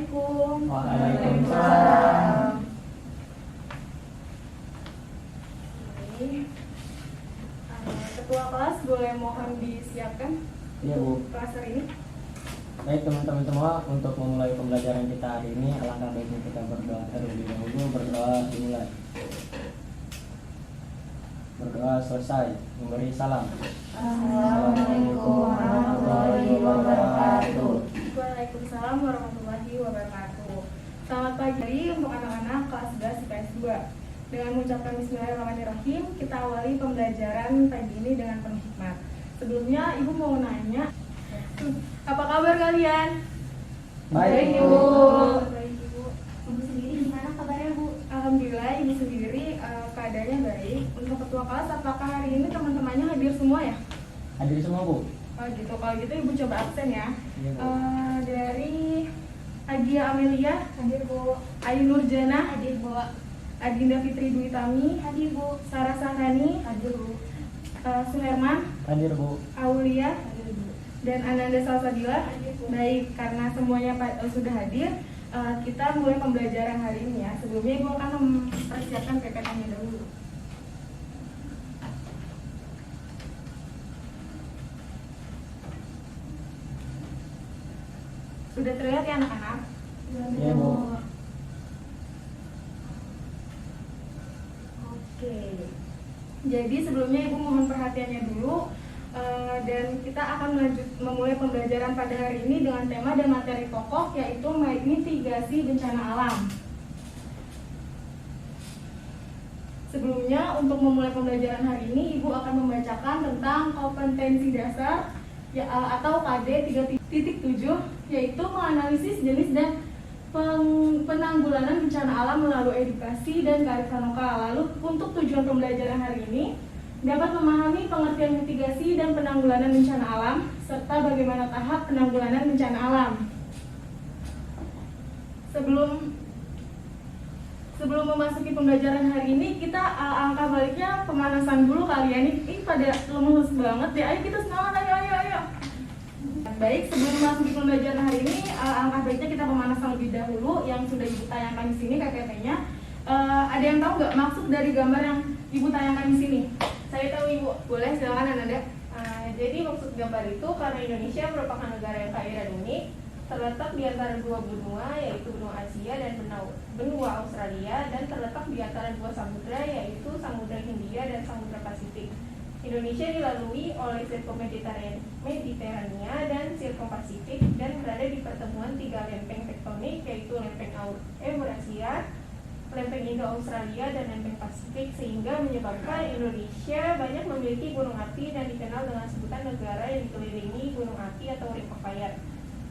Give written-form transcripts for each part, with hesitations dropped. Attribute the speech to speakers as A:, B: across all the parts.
A: Assalamualaikum.
B: Waalaikumsalam.
A: Ketua kelas boleh mohon disiapkan
B: Iya, Bu.
A: untuk kelas hari ini.
B: Baik teman-teman semua, untuk memulai pembelajaran kita hari ini, alangkah baiknya kita berdoa terlebih dahulu. Berdoa dimulai. Berdoa selesai, memberi salam.
C: Assalamualaikum warahmatullahi wabarakatuh.
A: Waalaikumsalam warahmatullahi wabarakatuh. Selamat pagi untuk anak-anak kelas 11 IPS 2. Dengan mengucapkan bismillahirrahmanirrahim, kita awali pembelajaran pagi ini dengan penuh hikmat. Sebelumnya Ibu mau nanya, apa kabar kalian?
B: Baik,
A: Ibu.
B: Bu.
A: Baik, Ibu.
C: Ibu sendiri gimana kabarnya, Bu?
A: Alhamdulillah Ibu sendiri keadaannya baik. Untuk ketua kelas, apakah hari ini teman-temannya hadir semua ya?
B: Hadir semua, Bu.
A: Oh gitu, kalau gitu Ibu coba absen ya.
B: Iya, Bu.
A: Dari Adia Amelia,
C: Hadir, Bu.
A: Ayu Nurjana,
C: Hadir, Bu.
A: Adinda Fitri Dwi Tami,
C: Hadir, Bu.
A: Sarah Sahrani,
C: Hadir, Bu.
A: Suherman,
B: Hadir, Bu.
A: Aulia,
C: Hadir, Bu.
A: dan Ananda Salsabila.
C: Hadir, Bu.
A: Baik, karena semuanya sudah hadir, kita mulai pembelajaran hari ini ya. Sebelumnya Ibu akan mempersiapkan PPT-nya dahulu. Sudah terlihat ya anak-anak?
B: Iya, Bu.
A: Oke. Jadi sebelumnya Ibu mohon perhatiannya dulu, dan kita akan memulai pembelajaran pada hari ini dengan tema dan materi pokok, yaitu mitigasi bencana alam. Sebelumnya untuk memulai pembelajaran hari ini, Ibu akan membacakan tentang kompetensi dasar ya, atau KD 3.7, yaitu menganalisis jenis dan penanggulangan bencana alam melalui edukasi dan kearifan lokal. Lalu untuk tujuan pembelajaran hari ini dapat memahami pengertian mitigasi dan penanggulangan bencana alam serta bagaimana tahap penanggulangan bencana alam. Sebelum memasuki pembelajaran hari ini, kita angka baliknya pemanasan dulu kali ya. Ini pada lemes banget ya. Ayo kita semangat, ayo. Baik, sebelum memasuki pembelajaran hari ini, angka baiknya kita pemanasan lebih dahulu yang sudah Ibu tayangkan di sini PPT-nya. Ada yang tahu nggak maksud dari gambar yang Ibu tayangkan di sini? Saya tahu Ibu, boleh silakan Ananda.
D: Jadi maksud gambar itu karena Indonesia merupakan negara yang kaya dan unik, terletak di antara dua benua, yaitu benua Asia dan benua Australia, dan terletak di antara dua samudra, yaitu Samudra Hindia dan Samudra Pasifik. Indonesia dilalui oleh sirkum Mediterania dan sirkum Pasifik dan berada di pertemuan tiga lempeng tektonik, yaitu lempeng Eurasia, lempeng Indo-Australia, dan lempeng Pasifik, sehingga menyebabkan Indonesia banyak memiliki gunung api dan dikenal dengan sebutan negara yang dikelilingi gunung api atau ring of fire.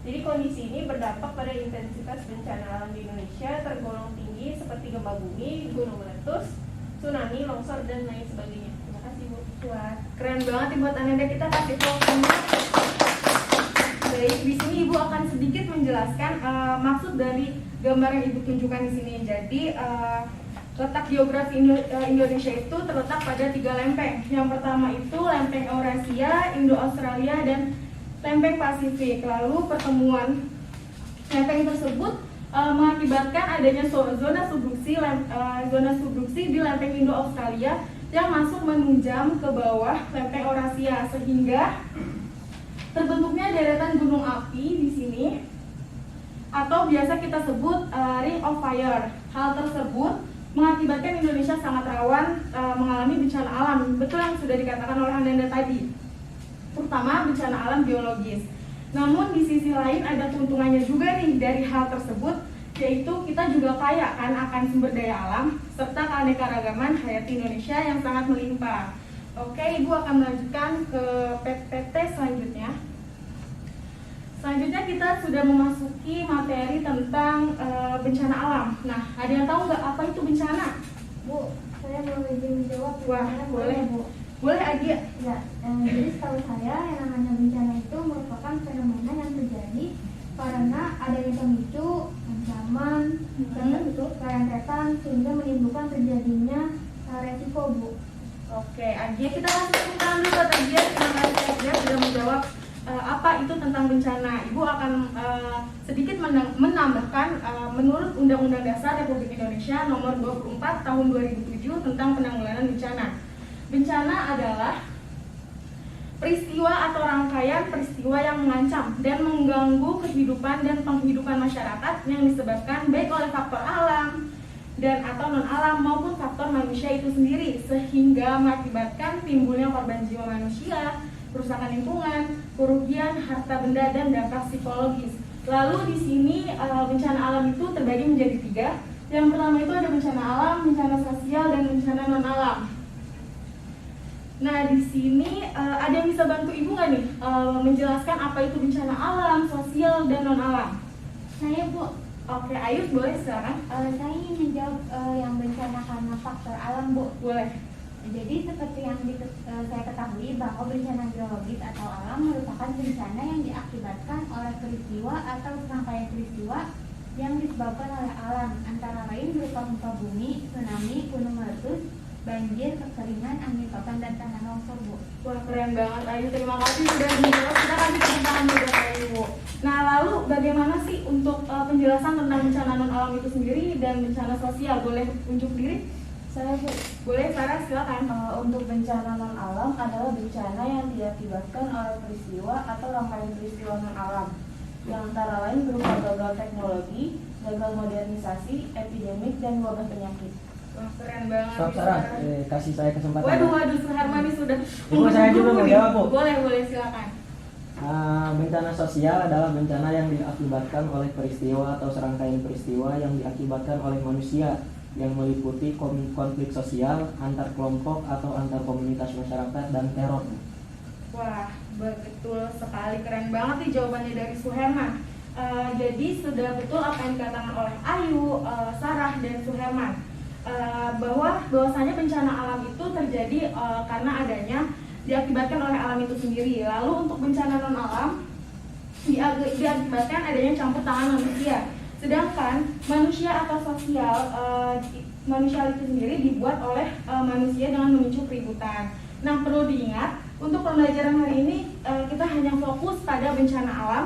D: Jadi kondisi ini berdampak pada intensitas bencana alam di Indonesia tergolong tinggi seperti gempa bumi, gunung meletus, tsunami, longsor, dan lain sebagainya. Terima kasih, Bu.
A: Wah, keren banget nih buat Ananda, kita kasih tepuk. Baik, di sini Ibu akan sedikit menjelaskan maksud dari gambar yang Ibu tunjukkan di sini. Jadi letak geografi Indonesia itu terletak pada tiga lempeng. Yang pertama itu lempeng Eurasia, Indo-Australia, dan lempeng Pasifik. Lalu pertemuan lempeng tersebut mengakibatkan adanya zona subduksi di lempeng Indo-Australia yang masuk menunjam ke bawah lempeng Eurasia, sehingga terbentuknya deretan gunung api di sini atau biasa kita sebut ring of fire. Hal tersebut mengakibatkan Indonesia sangat rawan mengalami bencana alam. Betul yang sudah dikatakan oleh Ananda tadi, terutama bencana alam geologis. Namun di sisi lain ada keuntungannya juga nih dari hal tersebut, yaitu kita juga kaya kan akan sumber daya alam serta keanekaragaman hayati Indonesia yang sangat melimpah. Oke, Ibu akan melanjutkan ke PPT selanjutnya. Selanjutnya kita sudah memasuki materi tentang bencana alam. Nah, ada yang tahu nggak apa itu bencana?
C: Bu, saya boleh izin menjawab.
A: Wah, boleh.
C: Bu.
A: Boleh, Adia.
C: Ya, jadi setahu saya yang namanya bencana itu merupakan fenomena yang terjadi karena adanya pemicu, ancaman, rentetan sehingga menimbulkan terjadinya resiko, Bu.
A: Oke, Adia, kita langsung tepuk tangan dulu buat Adia. Terima kasih Adia sudah menjawab apa itu tentang bencana. Ibu akan sedikit menambahkan menurut Undang-Undang Dasar Republik Indonesia Nomor 24 Tahun 2007 tentang penanggulangan bencana. Bencana adalah peristiwa atau rangkaian peristiwa yang mengancam dan mengganggu kehidupan dan penghidupan masyarakat yang disebabkan baik oleh faktor alam dan atau non alam maupun faktor manusia itu sendiri, sehingga mengakibatkan timbulnya korban jiwa manusia, kerusakan lingkungan, kerugian harta benda, dan dampak psikologis. Lalu di sini bencana alam itu terbagi menjadi 3. Yang pertama itu ada bencana alam, bencana sosial, dan bencana non alam. Nah, di sini ada yang bisa bantu Ibu nggak nih menjelaskan apa itu bencana alam, sosial, dan non alam?
C: Saya Bu,
A: Oke, Ayu boleh silakan.
C: saya ingin menjawab yang bencana karena faktor alam Bu.
A: Boleh.
C: Jadi seperti yang saya ketahui bahwa bencana geologis atau alam merupakan bencana yang diakibatkan oleh peristiwa atau rangkaian peristiwa yang disebabkan oleh alam, antara lain berupa gempa bumi, tsunami, gunung meletus, banjir, kekeringan, angin topan, dan tanah longsor Bu.
A: Wah, keren banget Ayu, terima kasih sudah menjawab. Kita kasih tepuk tangan buat Ayu. Nah, lalu bagaimana sih untuk penjelasan tentang bencana non alam itu sendiri dan bencana sosial? Boleh unjuk diri?
E: Saya Bu,
A: Boleh, Sarah, silakan.
E: untuk bencana non alam adalah bencana yang diakibatkan oleh peristiwa atau rangkaian peristiwa non alam, yang antara lain berupa gagal teknologi, gagal modernisasi, epidemik, dan wabah penyakit.
A: Wah, keren banget.
B: Stop Sarah, kasih saya kesempatan.
A: Waduh, Suharmani sudah.
B: Ibu, saya juga mau jawab, Bu.
A: Boleh, silakan.
B: Bencana sosial adalah bencana yang diakibatkan oleh peristiwa atau serangkaian peristiwa yang diakibatkan oleh manusia, yang meliputi konflik sosial antar kelompok atau antar komunitas masyarakat dan teror.
A: Wah, betul sekali, keren banget nih jawabannya dari Suherman. Jadi sudah betul apa yang dikatakan oleh Ayu, Sarah, dan Suherman, bahwasanya bencana alam itu terjadi karena adanya diakibatkan oleh alam itu sendiri. Lalu untuk bencana non alam diakibatkan adanya campur tangan manusia. Sedangkan manusia atau sosial, manusia itu sendiri dibuat oleh manusia dengan memicu keributan. Nah, perlu diingat untuk pembelajaran hari ini kita hanya fokus pada bencana alam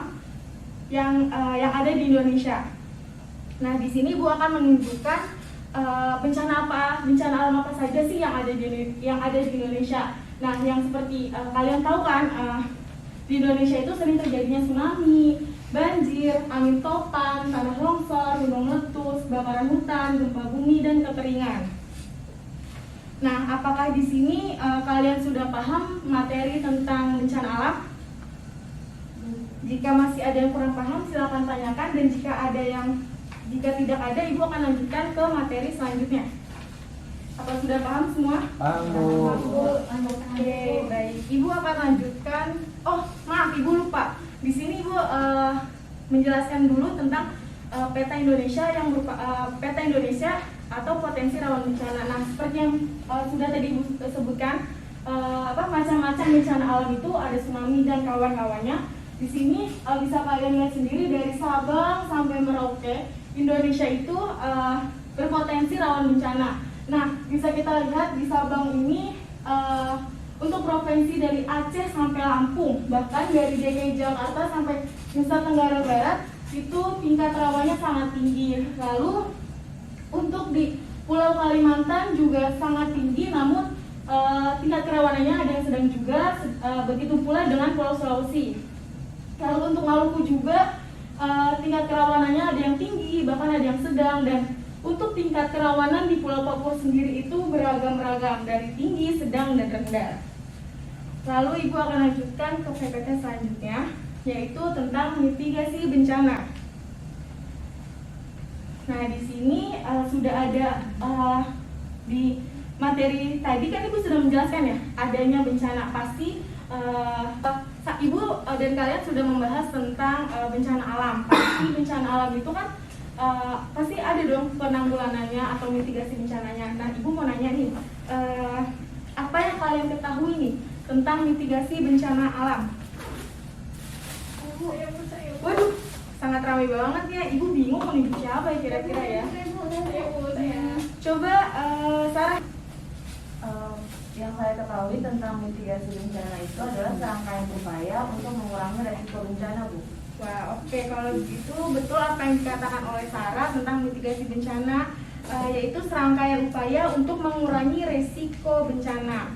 A: yang ada di Indonesia. Nah, di sini Bu akan menunjukkan bencana alam apa saja sih yang ada di Indonesia. Nah, yang seperti kalian tahu kan, di Indonesia itu sering terjadinya tsunami, banjir, angin topan, tanah longsor, gunung meletus, kebakaran hutan, gempa bumi, dan kekeringan. Nah, apakah di sini kalian sudah paham materi tentang bencana alam? Jika masih ada yang kurang paham, silakan tanyakan, dan jika tidak ada, Ibu akan lanjutkan ke materi selanjutnya. Apa sudah paham semua?
B: Paham, Bu.
A: Oke, baik. Ibu akan lanjutkan. Oh, maaf, Ibu lupa. Di sini Ibu menjelaskan dulu tentang peta Indonesia yang berupa peta Indonesia atau potensi rawan bencana. Nah, seperti yang sudah tadi Ibu sebutkan, macam-macam bencana alam itu ada tsunami dan kawan-kawannya. Di sini bisa kalian lihat sendiri dari Sabang sampai Merauke, Indonesia itu berpotensi rawan bencana. Nah, bisa kita lihat di Sabang ini untuk provinsi dari Aceh sampai Lampung, bahkan dari DKI Jakarta sampai Nusa Tenggara Barat, itu tingkat rawannya sangat tinggi. Lalu untuk di Pulau Kalimantan juga sangat tinggi, namun tingkat kerawanannya ada yang sedang juga, begitu pula dengan Pulau Sulawesi. Lalu untuk Maluku juga tingkat kerawanannya ada yang tinggi, bahkan ada yang sedang, dan untuk tingkat kerawanan di Pulau Papua sendiri itu beragam-ragam, dari tinggi, sedang, dan rendah. Lalu Ibu akan lanjutkan ke PPT selanjutnya, yaitu tentang mitigasi bencana. Nah, di sini sudah ada di materi tadi kan Ibu sudah menjelaskan ya, adanya bencana. Pasti Ibu dan kalian sudah membahas tentang bencana alam. Pasti bencana alam itu kan pasti ada dong penanggulangannya atau mitigasi bencananya. Nah, Ibu mau nanya nih, apa yang kalian ketahui nih tentang mitigasi bencana alam? Waduh, sangat ramai banget ya. Ibu bingung mau nunjuk siapa ya kira-kira ya? Coba Sarah.
E: Yang saya ketahui tentang mitigasi bencana itu adalah serangkaian upaya untuk mengurangi resiko bencana, Bu.
A: Wah, oke, kalau begitu betul apa yang dikatakan oleh Sarah tentang mitigasi bencana, yaitu serangkaian upaya untuk mengurangi resiko bencana.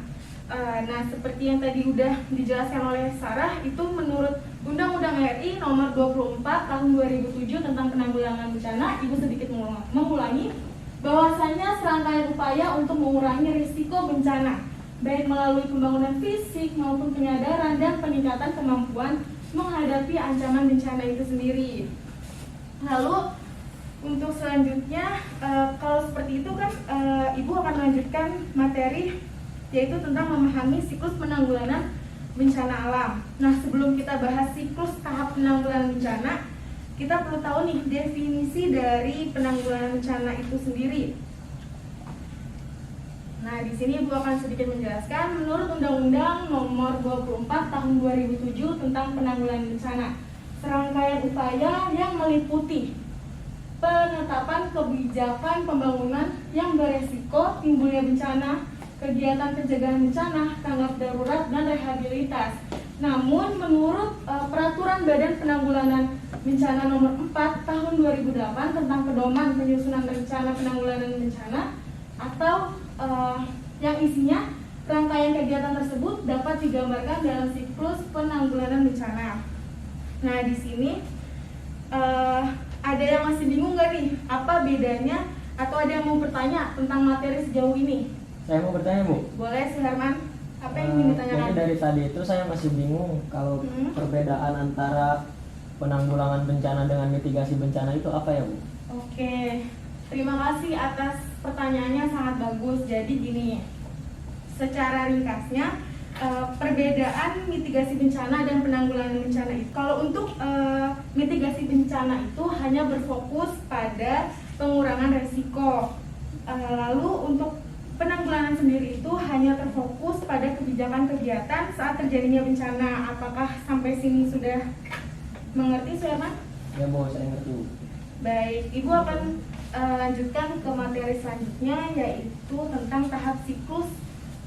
A: Nah, seperti yang tadi udah dijelaskan oleh Sarah, itu menurut Undang-Undang RI Nomor 24 Tahun 2007 tentang penanggulangan bencana, Ibu sedikit mengulangi bahwasanya serangkaian upaya untuk mengurangi risiko bencana, baik melalui pembangunan fisik maupun penyadaran dan peningkatan kemampuan menghadapi ancaman bencana itu sendiri. Lalu untuk selanjutnya, kalau seperti itu kan Ibu akan melanjutkan materi yaitu tentang memahami siklus penanggulangan bencana alam. Nah, sebelum kita bahas siklus tahap penanggulangan bencana, kita perlu tahu nih definisi dari penanggulangan bencana itu sendiri. Nah, di sini Ibu akan sedikit menjelaskan menurut Undang-Undang Nomor 24 Tahun 2007 tentang penanggulangan bencana, serangkaian upaya yang meliputi penetapan kebijakan pembangunan yang beresiko timbulnya bencana, kegiatan pencegahan bencana, tanggap darurat, dan rehabilitas. Namun, menurut Peraturan Badan Penanggulangan Bencana Nomor 4 Tahun 2008 tentang pedoman penyusunan rencana penanggulangan bencana atau yang isinya rangkaian kegiatan tersebut dapat digambarkan dalam siklus penanggulangan bencana. Nah, di sini ada yang masih bingung nggak nih apa bedanya, atau ada yang mau bertanya tentang materi sejauh ini?
B: Saya mau bertanya, Bu.
A: Boleh, Si Herman. Apa yang ingin ditanyakan?
B: Jadi dari tadi itu saya masih bingung kalau perbedaan antara penanggulangan bencana dengan mitigasi bencana itu apa ya, Bu?
A: Oke, terima kasih atas pertanyaannya, sangat bagus. Jadi gini, secara ringkasnya perbedaan mitigasi bencana dan penanggulangan bencana itu. Kalau untuk mitigasi bencana itu hanya berfokus pada pengurangan resiko. Lalu untuk penanggulangan sendiri itu hanya terfokus pada kebijakan kegiatan saat terjadinya bencana. Apakah sampai sini sudah mengerti, Suherman?
B: Ya, Bu, saya ngerti, Bu.
A: Baik, Ibu akan lanjutkan ke materi selanjutnya, yaitu tentang tahap siklus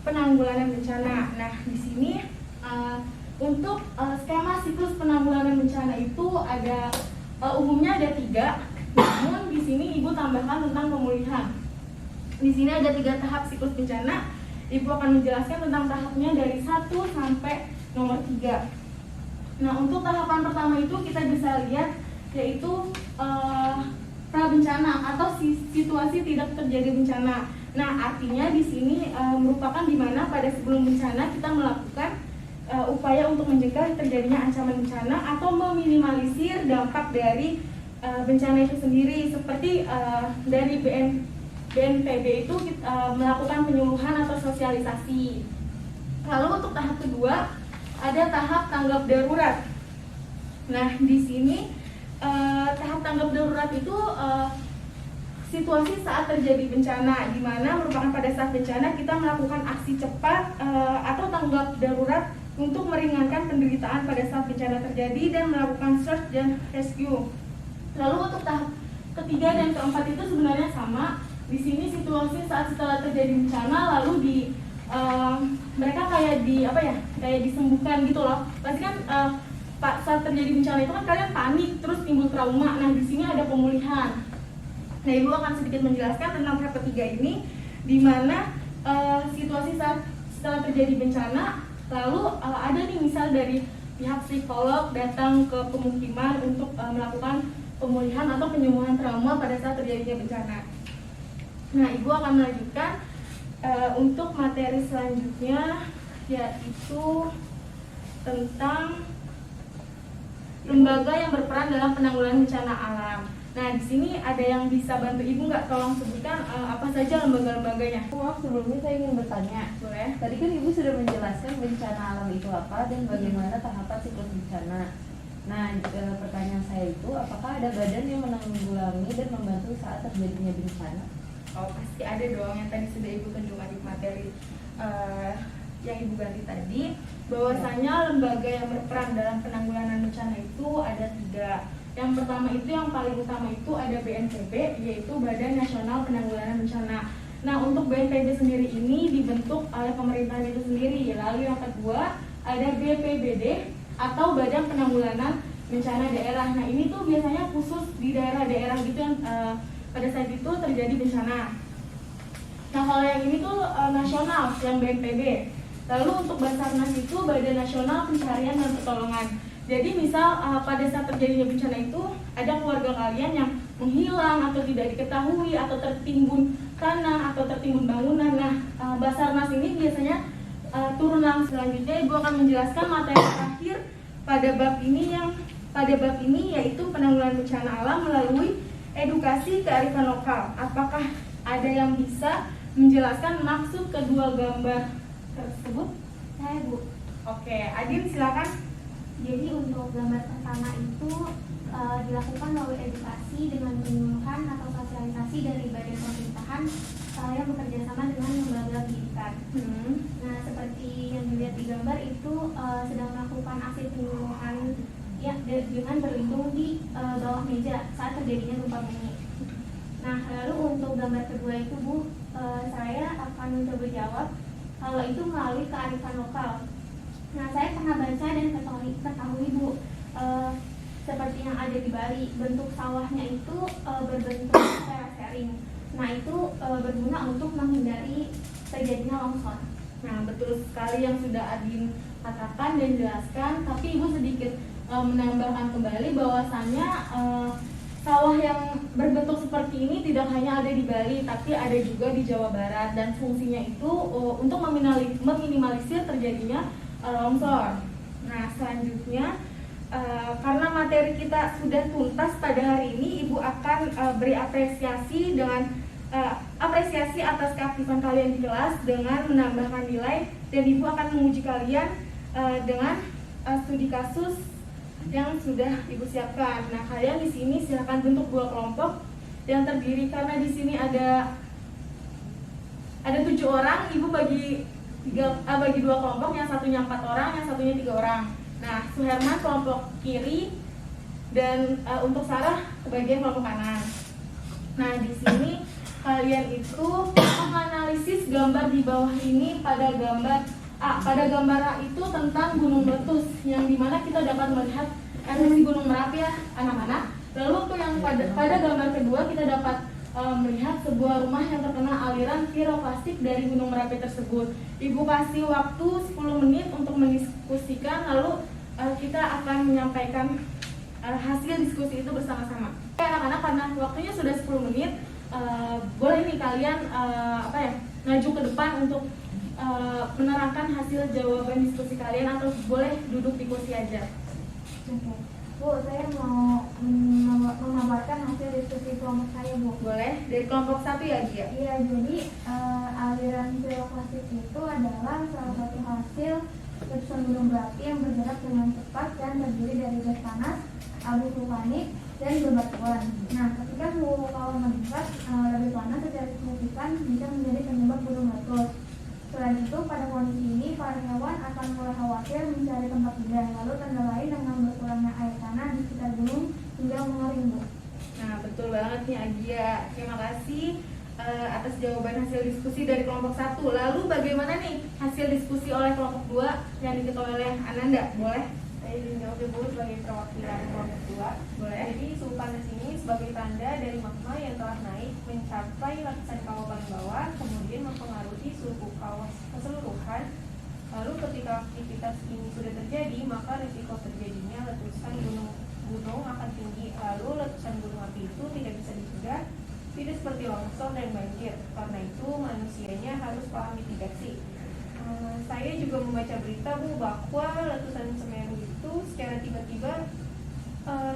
A: penanggulangan bencana. Nah, di sini untuk skema siklus penanggulangan bencana itu ada umumnya ada 3, namun di sini Ibu tambahkan tentang pemulihan. Di sini ada 3 tahap siklus bencana. Ibu akan menjelaskan tentang tahapnya dari 1 sampai nomor 3. Nah, untuk tahapan pertama itu kita bisa lihat yaitu prabencana atau situasi tidak terjadi bencana. Nah, artinya di sini merupakan di mana pada sebelum bencana kita melakukan upaya untuk mencegah terjadinya ancaman bencana atau meminimalisir dampak dari bencana itu sendiri, seperti dari BNPB itu melakukan penyuluhan atau sosialisasi. Lalu untuk tahap kedua ada tahap tanggap darurat. Nah, di sini tahap tanggap darurat itu situasi saat terjadi bencana, di mana merupakan pada saat bencana kita melakukan aksi cepat atau tanggap darurat untuk meringankan penderitaan pada saat bencana terjadi dan melakukan search dan rescue. Lalu untuk tahap ketiga dan keempat itu sebenarnya sama. Di sini situasi saat setelah terjadi bencana lalu mereka kayak disembuhkan gitu loh. Pasti kan saat terjadi bencana itu kan kalian panik terus timbul trauma. Nah, di sini ada pemulihan. Nah, Ibu akan sedikit menjelaskan tentang tahap ketiga ini, di mana situasi saat setelah terjadi bencana lalu ada nih misal dari pihak psikolog datang ke pemukiman untuk melakukan pemulihan atau penyembuhan trauma pada saat terjadinya bencana. Nah, Ibu akan melanjutkan untuk materi selanjutnya, yaitu tentang lembaga yang berperan dalam penanggulangan bencana alam. Nah, di sini ada yang bisa bantu Ibu nggak? Tolong sebutkan apa saja lembaga-lembaganya.
E: Maaf, sebelumnya saya ingin bertanya.
A: Boleh.
E: Tadi kan Ibu sudah menjelaskan bencana alam itu apa dan bagaimana tahapan siklus bencana. Nah, pertanyaan saya itu, apakah ada badan yang menanggulangi dan membantu saat terjadinya bencana?
A: Oh, pasti ada dong, yang tadi sudah Ibu tunjukkan di materi yang Ibu ganti tadi, bahwasanya lembaga yang berperan dalam penanggulangan bencana itu ada 3. Yang pertama itu, yang paling utama itu ada BNPB, yaitu Badan Nasional Penanggulangan Bencana. Nah, untuk BNPB sendiri ini dibentuk oleh pemerintahan itu sendiri. Lalu yang kedua ada BPBD atau Badan Penanggulangan bencana daerah. Nah ini tuh biasanya khusus di daerah-daerah gitu yang pada saat itu terjadi bencana. Nah kalau yang ini tuh nasional, yang BNPB. Lalu untuk Basarnas itu Badan Nasional Pencarian dan Pertolongan. Jadi misal pada saat terjadinya bencana itu ada keluarga kalian yang menghilang atau tidak diketahui atau tertimbun tanah atau tertimbun bangunan. Nah Basarnas ini biasanya turun langsung. Selanjutnya Ibu akan menjelaskan materi terakhir pada bab ini yaitu penanggulangan bencana alam melalui edukasi kearifan lokal. Apakah ada yang bisa menjelaskan maksud kedua gambar tersebut?
C: Saya Bu.
A: Oke, Adin silakan.
C: Jadi untuk gambar pertama itu dilakukan melalui edukasi dengan penyuluhan atau sosialisasi dari badan pemerintahan yang bekerja sama dengan lembaga pendidikan. Nah seperti yang dilihat di gambar itu sedang melakukan aksi penyuluhan ya dengan berlindung di bawah meja saat terjadinya gempa bumi. Nah lalu untuk gambar kedua itu Bu, saya akan mencoba jawab kalau itu melalui kearifan lokal. Nah saya pernah baca dan ketahui Bu, seperti yang ada di Bali, bentuk sawahnya itu berbentuk sharing. Nah itu berguna untuk menghindari terjadinya longsor.
A: Nah betul sekali yang sudah Adin katakan dan jelaskan. Tapi Ibu sedikit menambahkan kembali bahwasannya sawah yang berbentuk seperti ini tidak hanya ada di Bali, tapi ada juga di Jawa Barat dan fungsinya itu untuk meminimalisir terjadinya longsor. Nah selanjutnya karena materi kita sudah tuntas pada hari ini, Ibu akan beri apresiasi atas keaktifan kalian di kelas dengan menambahkan nilai, dan Ibu akan menguji kalian dengan studi kasus yang sudah Ibu siapkan. Nah kalian di sini silakan bentuk 2 kelompok yang terdiri, karena di sini ada 7 orang, Ibu bagi 2 kelompok, yang satunya 4 orang, yang satunya 3 orang. Nah, Suherman kelompok kiri dan untuk Sarah kebagian kelompok kanan. Nah, di sini kalian itu menganalisis gambar di bawah ini. Pada gambar A itu tentang Gunung Meletus, yang dimana kita dapat melihat erupsi Gunung Merapi ya anak-anak. Lalu untuk yang pada gambar kedua kita dapat melihat sebuah rumah yang terkena aliran piroklastik dari Gunung Merapi tersebut. Ibu kasih waktu 10 menit untuk mendiskusikan, lalu kita akan menyampaikan hasil diskusi itu bersama-sama. Anak-anak, karena waktunya sudah 10 menit, boleh nih kalian maju ke depan untuk menerangkan hasil jawaban diskusi kalian, atau boleh duduk di kursi aja.
C: Bu, saya mau memaparkan hasil diskusi kelompok saya Bu.
A: Boleh, dari kelompok 1 ya Gia?
C: Iya, jadi aliran piroklastik itu adalah salah satu hasil letusan gunung berapi yang bergerak dengan cepat dan terdiri dari gas panas, abu vulkanik, dan bebatuan. Nah, ketika suhu kawah meningkat, lebih panas secara signifikan bisa menjadi penyebab gunung meletus. Selain itu, pada kondisi ini, para hewan akan mulai khawatir mencari tempat tinggal. Lalu tanda lain dengan berkurangnya air tanah di sekitar gunung hingga mengering, Bu.
A: Nah, betul banget nih Agia. Terima kasih atas jawaban hasil diskusi dari kelompok 1. Lalu bagaimana nih hasil diskusi oleh kelompok 2 yang diketuai oleh Ananda? Boleh?
D: Saya dijawab dulu sebagai perwakilan kelompok 2.
A: Boleh.
D: Jadi suhu panas ini sebagai tanda dari magma yang telah naik mencapai lapisan kawah paling bawah, kemudian mempengaruhi suhu kawah keseluruhan. Lalu ketika aktivitas ini sudah terjadi, maka risiko terjadinya letusan gunung akan tinggi. Lalu letusan gunung api itu tidak bisa dicegah, tidak seperti longsor dan banjir. Karena itu manusianya harus paham mitigasi. Saya juga membaca berita Bu, bahwa letusan Semeru itu secara tiba-tiba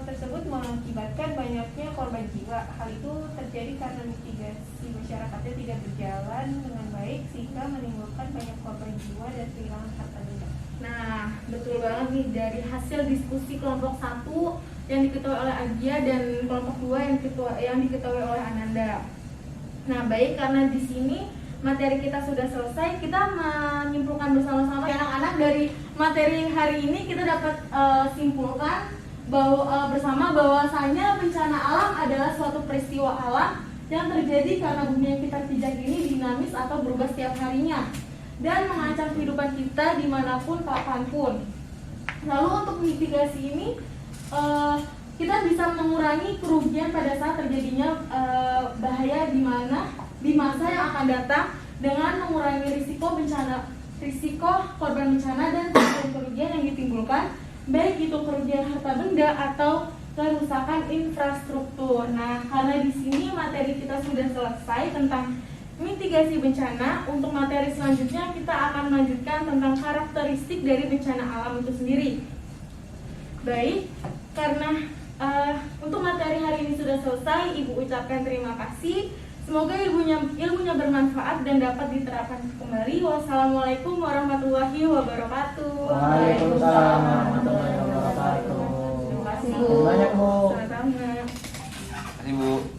D: tersebut mengakibatkan banyaknya korban jiwa. Hal itu terjadi karena mitigasi masyarakatnya tidak berjalan dengan baik, sehingga menimbulkan banyak korban jiwa dan kehilangan harta benda.
A: Nah, betul banget nih dari hasil diskusi kelompok 1 yang diketuai oleh Agia dan kelompok 2 yang diketuai oleh Ananda. Nah, baik, karena di sini materi kita sudah selesai, kita menyimpulkan bersama-sama anak-anak dari materi hari ini. Kita dapat simpulkan bersama bahwasanya bencana alam adalah suatu peristiwa alam yang terjadi karena bumi yang kita pijak ini dinamis atau berubah setiap harinya dan mengancam kehidupan kita dimanapun kapanpun. Lalu untuk mitigasi ini kita bisa mengurangi kerugian pada saat terjadinya bahaya di masa yang akan datang dengan mengurangi risiko korban bencana dan kerugian yang ditimbulkan, baik itu kerugian harta benda atau kerusakan infrastruktur. Nah, karena di sini materi kita sudah selesai tentang mitigasi bencana, untuk materi selanjutnya kita akan melanjutkan tentang karakteristik dari bencana alam itu sendiri. Baik, karena untuk materi hari ini sudah selesai, Ibu ucapkan terima kasih. Semoga ilmunya bermanfaat dan dapat diterapkan kembali. Wassalamualaikum warahmatullahi wabarakatuh.
B: Waalaikumsalam warahmatullahi wabarakatuh.
A: Terima kasih,
B: Terima kasih banyak, Bu.
A: Sama-sama.
F: Terima kasih Bu.